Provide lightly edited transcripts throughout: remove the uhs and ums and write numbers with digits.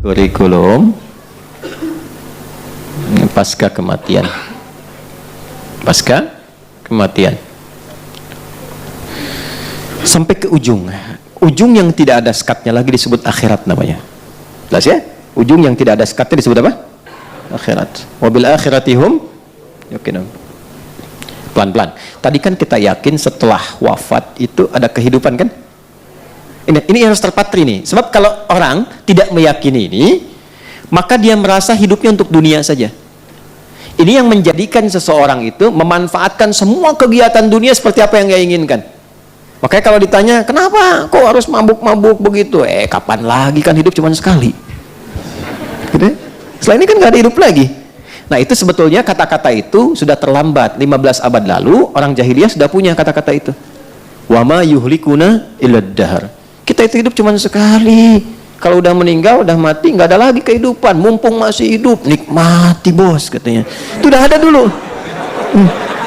kurikulum pasca kematian. Pasca kematian. Sampai ke ujung. Ujung yang tidak ada sekatnya lagi disebut akhirat namanya. Jelas ya? Ujung yang tidak ada sekatnya disebut apa? Akhirat. Wabil akhiratihum yuqinun. Pelan-pelan. Tadi kan kita yakin setelah wafat itu ada kehidupan kan? Ini harus terpatri nih. Sebab kalau orang tidak meyakini ini, maka dia merasa hidupnya untuk dunia saja. Ini yang menjadikan seseorang itu memanfaatkan semua kegiatan dunia seperti apa yang dia inginkan. Makanya kalau ditanya, kenapa kok harus mabuk-mabuk begitu? Kapan lagi, kan hidup cuma sekali. Gitu? Setelah ini kan nggak ada hidup lagi. Nah itu sebetulnya kata-kata itu sudah terlambat. 15 abad lalu orang jahiliyah sudah punya kata-kata itu. Wa ma yuhlikuna illad dahr. Kita itu hidup cuma sekali. Kalau udah meninggal, udah mati, nggak ada lagi kehidupan. Mumpung masih hidup, nikmati bos katanya. Itu udah ada dulu.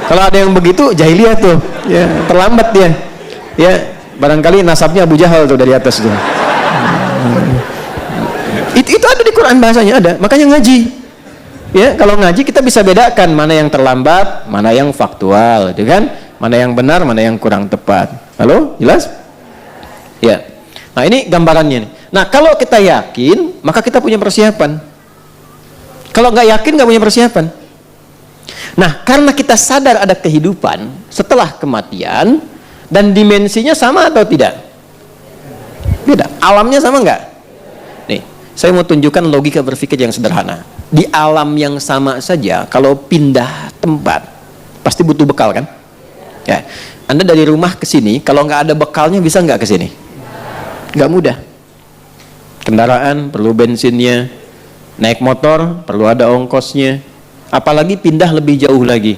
Kalau ada yang begitu, jahiliyah tuh, ya terlambat dia. Ya barangkali nasabnya Abu Jahal tuh dari atas tuh. Itu ada di Quran bahasanya ada. Makanya ngaji. Ya kalau ngaji kita bisa bedakan mana yang terlambat, mana yang faktual, gitu kan? Mana yang benar, mana yang kurang tepat. Halo, jelas? Ya. Nah ini gambarannya nih. Nah kalau kita yakin, maka kita punya persiapan. Kalau nggak yakin, nggak punya persiapan. Nah karena kita sadar ada kehidupan setelah kematian dan dimensinya sama atau tidak? Beda. Alamnya sama nggak? Nih, saya mau tunjukkan logika berpikir yang sederhana. Di alam yang sama saja, kalau pindah tempat, pasti butuh bekal kan? Ya. Anda dari rumah ke sini, kalau nggak ada bekalnya bisa nggak ke sini? Nggak mudah. Kendaraan perlu bensinnya, naik motor perlu ada ongkosnya, apalagi pindah lebih jauh lagi.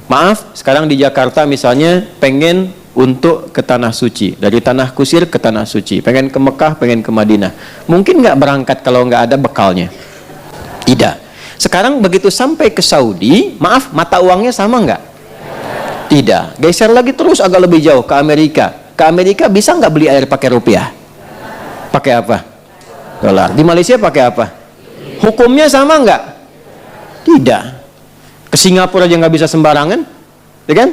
Maaf, sekarang di Jakarta misalnya pengen untuk ke Tanah Suci, dari Tanah Kusir ke Tanah Suci, pengen ke Mekah, pengen ke Madinah, mungkin nggak berangkat kalau nggak ada bekalnya? Tidak. Sekarang begitu sampai ke Saudi, maaf, mata uangnya sama nggak? Tidak. Geser lagi terus agak lebih jauh ke Amerika. Ke Amerika bisa nggak beli air pakai rupiah? Pakai apa? Dolar. Di Malaysia pakai apa? Hukumnya sama nggak? Tidak. Ke Singapura aja nggak bisa sembarangan, ya kan?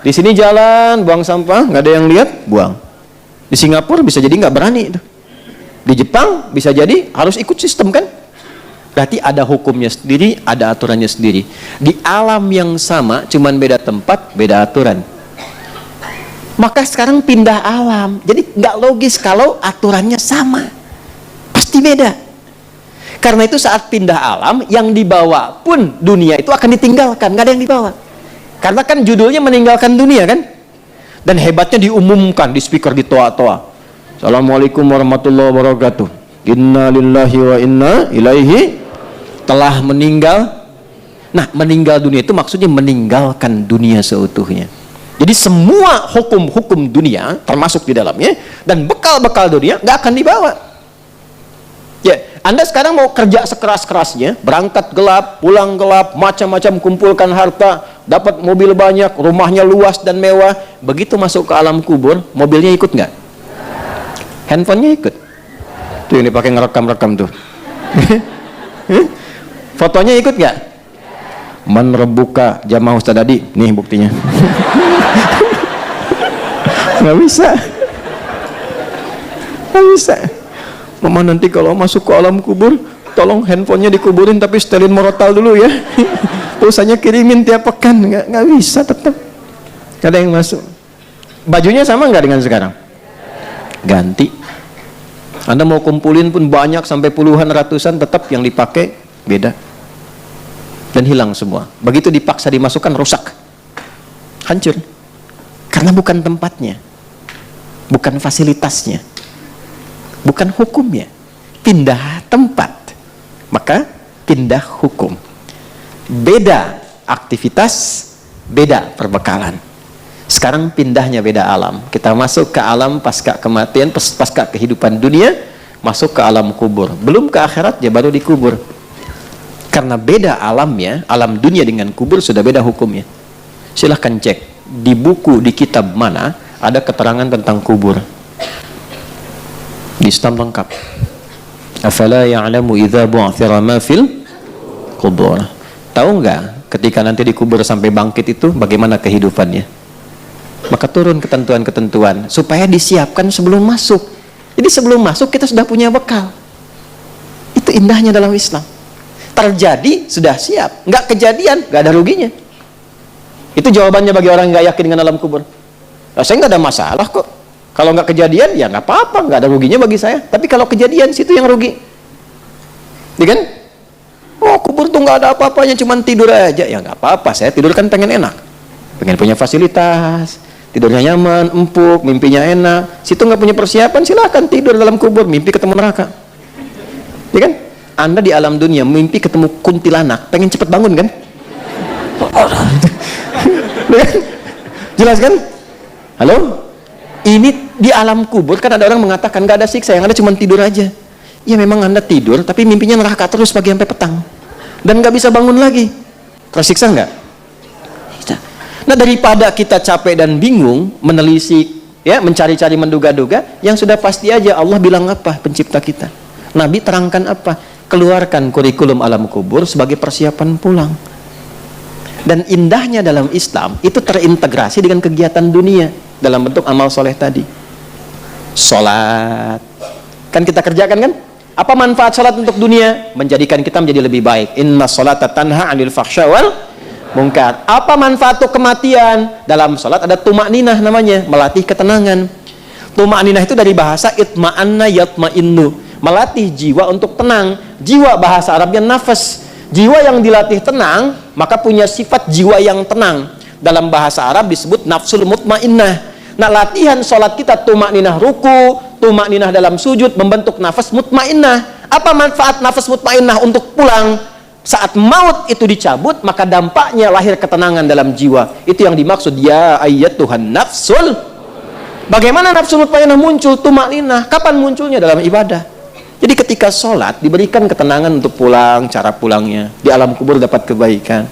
Di sini jalan, buang sampah, nggak ada yang lihat, buang. Di Singapura bisa jadi nggak berani itu. Di Jepang bisa jadi harus ikut sistem kan? Berarti ada hukumnya sendiri, ada aturannya sendiri. Di alam yang sama, cuman beda tempat, beda aturan. Maka sekarang pindah alam, jadi nggak logis kalau aturannya sama, pasti beda. Karena itu saat pindah alam, yang dibawa pun dunia itu akan ditinggalkan, nggak ada yang dibawa. Karena kan judulnya meninggalkan dunia kan? Dan hebatnya diumumkan di speaker di toa-toa. Assalamualaikum warahmatullahi wabarakatuh. Inna lillahi wa inna ilaihi, telah meninggal. Nah, meninggal dunia itu maksudnya meninggalkan dunia seutuhnya. Jadi semua hukum-hukum dunia termasuk di dalamnya, dan bekal-bekal dunia nggak akan dibawa. Ya, Anda sekarang mau kerja sekeras-kerasnya, berangkat gelap, pulang gelap, macam-macam, kumpulkan harta, dapat mobil banyak, rumahnya luas dan mewah. Begitu masuk ke alam kubur, mobilnya ikut nggak? Handphonenya ikut. Tuh ini pakai ngerekam-rekam tuh. Fotonya ikut nggak? Man rebuka jamaah Ustaz Adi, nih buktinya. Nggak bisa. Nggak bisa. Mama nanti kalau masuk ke alam kubur, tolong handphonenya dikuburin tapi setelin morotal dulu ya. Pulsanya kirimin tiap pekan. Nggak bisa tetap. Nggak ada yang masuk. Bajunya sama nggak dengan sekarang? Ganti. Anda mau kumpulin pun banyak sampai puluhan ratusan, tetap yang dipakai beda. Dan hilang semua. Begitu dipaksa dimasukkan, rusak. Hancur. Karena bukan tempatnya. Bukan fasilitasnya. Bukan hukumnya. Pindah tempat, maka pindah hukum. Beda aktivitas, beda perbekalan. Sekarang pindahnya beda alam. Kita masuk ke alam pasca kematian, pasca kehidupan dunia, masuk ke alam kubur. Belum ke akhirat, ya baru dikubur. Karena beda alamnya, alam dunia dengan kubur sudah beda hukumnya. Silahkan cek di buku, di kitab mana ada keterangan tentang kubur. Di Islam lengkap. Afala ya'lamu idza bu'thira ma fil kubur. Tahu nggak ketika nanti dikubur sampai bangkit itu bagaimana kehidupannya? Maka turun ketentuan-ketentuan supaya disiapkan sebelum masuk. Jadi sebelum masuk kita sudah punya bekal. Itu indahnya dalam Islam. Terjadi sudah siap, nggak kejadian nggak ada ruginya. Itu jawabannya bagi orang yang nggak yakin dengan alam kubur. Nah, saya nggak ada masalah kok. Kalau nggak kejadian ya nggak apa-apa, nggak ada ruginya bagi saya. Tapi kalau kejadian situ yang rugi. Ya kan? Oh, kubur tuh nggak ada apa-apanya, cuma tidur aja. Ya nggak apa-apa, saya tidur kan pengen enak, pengen punya fasilitas, tidurnya nyaman, empuk, mimpinya enak. Situ nggak punya persiapan, silakan tidur dalam kubur, mimpi ketemu neraka. Ya kan? Anda di alam dunia mimpi ketemu kuntilanak, pengen cepet bangun kan? Jelas kan? Halo? Ini di alam kubur kan ada orang mengatakan nggak ada siksa, yang ada cuma tidur aja. Ya memang Anda tidur, tapi mimpinya neraka terus pagi sampai petang, dan nggak bisa bangun lagi. Tersiksa nggak? Nah, daripada kita capek dan bingung menelisik, ya, mencari-cari, menduga-duga, yang sudah pasti aja Allah bilang apa pencipta kita. Nabi terangkan apa? Keluarkan kurikulum alam kubur sebagai persiapan pulang. Dan indahnya dalam Islam itu terintegrasi dengan kegiatan dunia dalam bentuk amal soleh tadi. Sholat kan kita kerjakan kan? Apa manfaat sholat untuk dunia? Menjadikan kita menjadi lebih baik. Inna sholata tanha 'anil fahsya wal munkar. Apa manfaat untuk kematian? Dalam sholat ada tumakninah namanya, melatih ketenangan. Tumakninah itu dari bahasa itma'anna yatma'innu, melatih jiwa untuk tenang. Jiwa bahasa Arabnya nafas. Jiwa yang dilatih tenang maka punya sifat jiwa yang tenang. Dalam bahasa Arab disebut nafsul mutmainnah. Nah, latihan sholat kita tumakninah ruku, tumakninah dalam sujud, membentuk nafas mutmainnah. Apa manfaat nafas mutmainnah untuk pulang? Saat maut itu dicabut, maka dampaknya lahir ketenangan dalam jiwa. Itu yang dimaksud ya ayyatuhan nafsul. Bagaimana nafsul mutmainnah muncul? Tumakninah. Kapan munculnya? Dalam ibadah. Jadi ketika sholat diberikan ketenangan untuk pulang, cara pulangnya. Di alam kubur dapat kebaikan.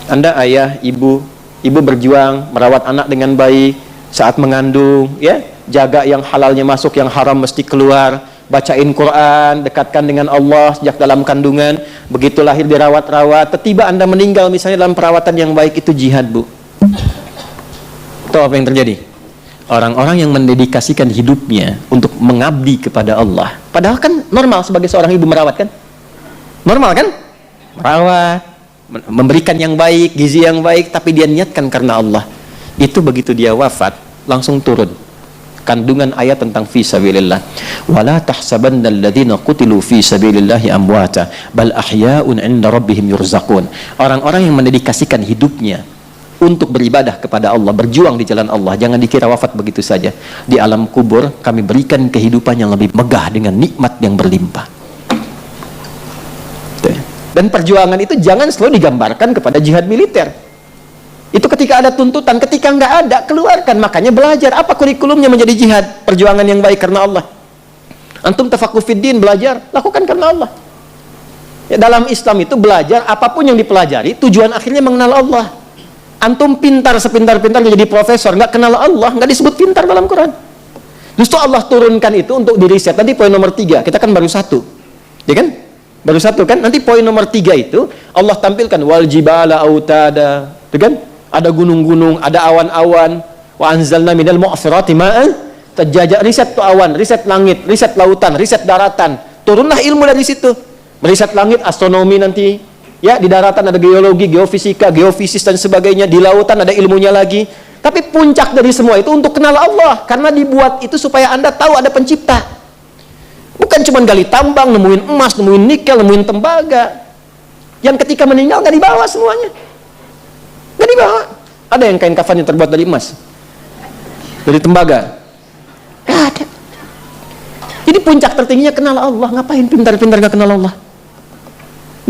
Anda ayah, ibu berjuang merawat anak dengan baik saat mengandung, ya, jaga yang halalnya masuk, yang haram mesti keluar, bacain Quran, dekatkan dengan Allah sejak dalam kandungan, begitu lahir dirawat-rawat, tiba Anda meninggal misalnya dalam perawatan yang baik, itu jihad, Bu. Tahu apa yang terjadi? Orang-orang yang mendedikasikan hidupnya untuk mengabdi kepada Allah, padahal kan normal sebagai seorang ibu merawat kan? Normal kan? Merawat, memberikan yang baik, gizi yang baik, tapi dia niatkan karena Allah. Itu begitu dia wafat, langsung turun kandungan ayat tentang fi sabilillah. Wala tahsabanna alladziina qutilu fi sabilillahi amwata bal ahya'un 'inda rabbihim yurzaqun. Orang-orang yang mendedikasikan hidupnya untuk beribadah kepada Allah, berjuang di jalan Allah, jangan dikira wafat begitu saja. Di alam kubur kami berikan kehidupan yang lebih megah dengan nikmat yang berlimpah. Dan perjuangan itu jangan selalu digambarkan kepada jihad militer. Itu ketika ada tuntutan, ketika nggak ada, keluarkan. Makanya belajar. Apa kurikulumnya menjadi jihad? Perjuangan yang baik karena Allah. Antum tafaqquh fiddin, belajar. Lakukan karena Allah. Ya, dalam Islam itu belajar, apapun yang dipelajari, tujuan akhirnya mengenal Allah. Antum pintar sepintar-pintarnya jadi profesor, nggak kenal Allah, nggak disebut pintar dalam Quran. Justru Allah turunkan itu untuk diriset. Tadi poin nomor 3, kita kan baru 1. Ya kan? Baru 1 kan? Nanti poin nomor 3 itu Allah tampilkan wal jibala autada, itu kan? Ada gunung-gunung, ada awan-awan. Wa anzalna minal mu'sirati ma'an tajajja. Riset tuh awan, riset langit, riset lautan, riset daratan. Turunlah ilmu dari situ. Riset langit, astronomi nanti. Ya, di daratan ada geologi, geofisika, geofisis dan sebagainya. Di lautan ada ilmunya lagi. Tapi puncak dari semua itu untuk kenal Allah, karena dibuat itu supaya Anda tahu ada pencipta. Bukan cuma gali tambang, nemuin emas, nemuin nikel, nemuin tembaga. Yang ketika meninggal nggak dibawa semuanya. Nggak dibawa. Ada yang kain kafannya terbuat dari emas, dari tembaga? Nggak ada. Jadi puncak tertingginya kenal Allah. Ngapain pintar-pintar nggak kenal Allah?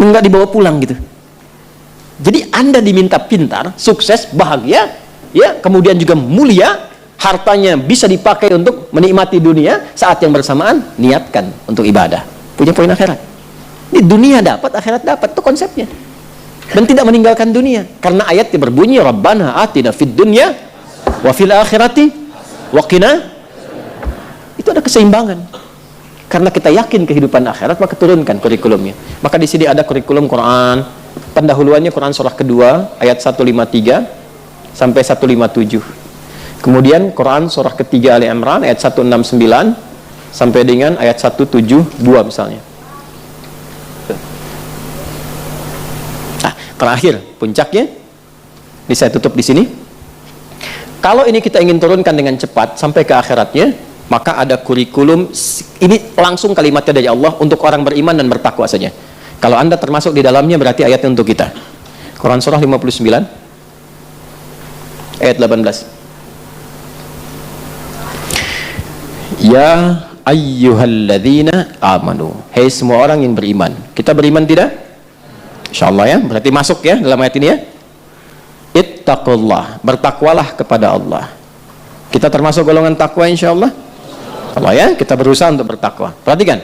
Nggak dibawa pulang gitu. Jadi Anda diminta pintar, sukses, bahagia, ya, kemudian juga mulia, hartanya bisa dipakai untuk menikmati dunia, saat yang bersamaan niatkan untuk ibadah, punya poin akhirat. Di dunia dapat, akhirat dapat, itu konsepnya. Dan tidak meninggalkan dunia, karena ayatnya berbunyi Rabbana atina fid dunya wa fil akhirati wa qina. Itu ada keseimbangan. Karena kita yakin kehidupan akhirat, maka turunkan kurikulumnya. Maka di sini ada kurikulum Quran. Pendahuluannya Quran surah kedua ayat 153 sampai 157. Kemudian Quran surah ketiga Ali Imran ayat 169 sampai dengan ayat 172 misalnya. Nah, terakhir puncaknya, ini saya tutup di sini. Kalau ini kita ingin turunkan dengan cepat sampai ke akhiratnya, maka ada kurikulum. Ini langsung kalimatnya dari Allah untuk orang beriman dan bertakwa saja. Kalau Anda termasuk di dalamnya, berarti ayatnya untuk kita. Quran surah 59 ayat 18. Ya ayyuhalladzina amanu, hei semua orang yang beriman. Kita beriman tidak? Insyaallah ya, berarti masuk ya dalam ayat ini ya. Ittaqullah, bertakwalah kepada Allah. Kita termasuk golongan takwa insyaallah. Allah ya, kita berusaha untuk bertakwa. Perhatikan.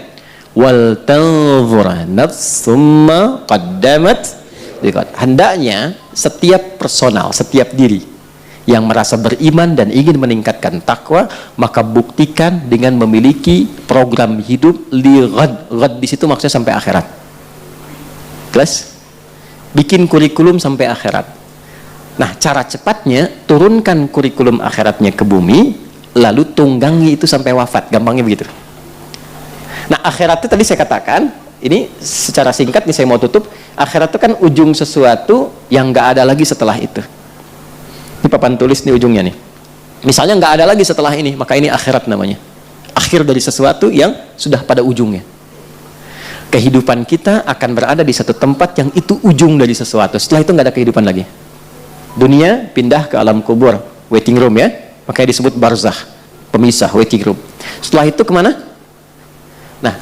Wal tanzura nafsum ma qaddamat. Hendaknya setiap personal, setiap diri yang merasa beriman dan ingin meningkatkan takwa, maka buktikan dengan memiliki program hidup li ghad. Ghad di situ maksudnya sampai akhirat. Jelas? Bikin kurikulum sampai akhirat. Nah, cara cepatnya turunkan kurikulum akhiratnya ke bumi, lalu tunggangi itu sampai wafat. Gampangnya begitu. Nah, akhirat itu tadi saya katakan, ini secara singkat nih saya mau tutup. Akhirat itu kan ujung sesuatu yang nggak ada lagi setelah itu. Ini papan tulis nih ujungnya nih. Misalnya nggak ada lagi setelah ini, maka ini akhirat namanya. Akhir dari sesuatu yang sudah pada ujungnya. Kehidupan kita akan berada di satu tempat yang itu ujung dari sesuatu. Setelah itu nggak ada kehidupan lagi. Dunia pindah ke alam kubur, waiting room ya. Makanya disebut barzakh, pemisah, waiting room. Setelah itu kemana? Nah,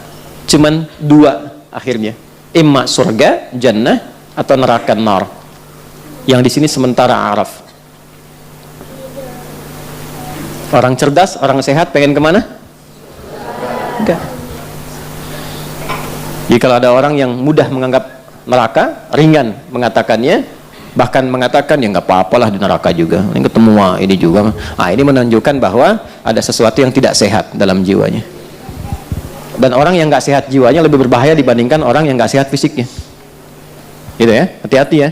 cuman dua akhirnya. Imma surga, jannah, atau neraka, nar. Yang di sini sementara araf. Orang cerdas, orang sehat pengen kemana? Enggak. Jadi kalau ada orang yang mudah menganggap neraka, ringan mengatakannya, bahkan mengatakan ya nggak apa-apalah di neraka juga, ini ketemu ini juga. Ah, ini menunjukkan bahwa ada sesuatu yang tidak sehat dalam jiwanya. Dan orang yang nggak sehat jiwanya lebih berbahaya dibandingkan orang yang nggak sehat fisiknya. Gitu ya, hati-hati ya.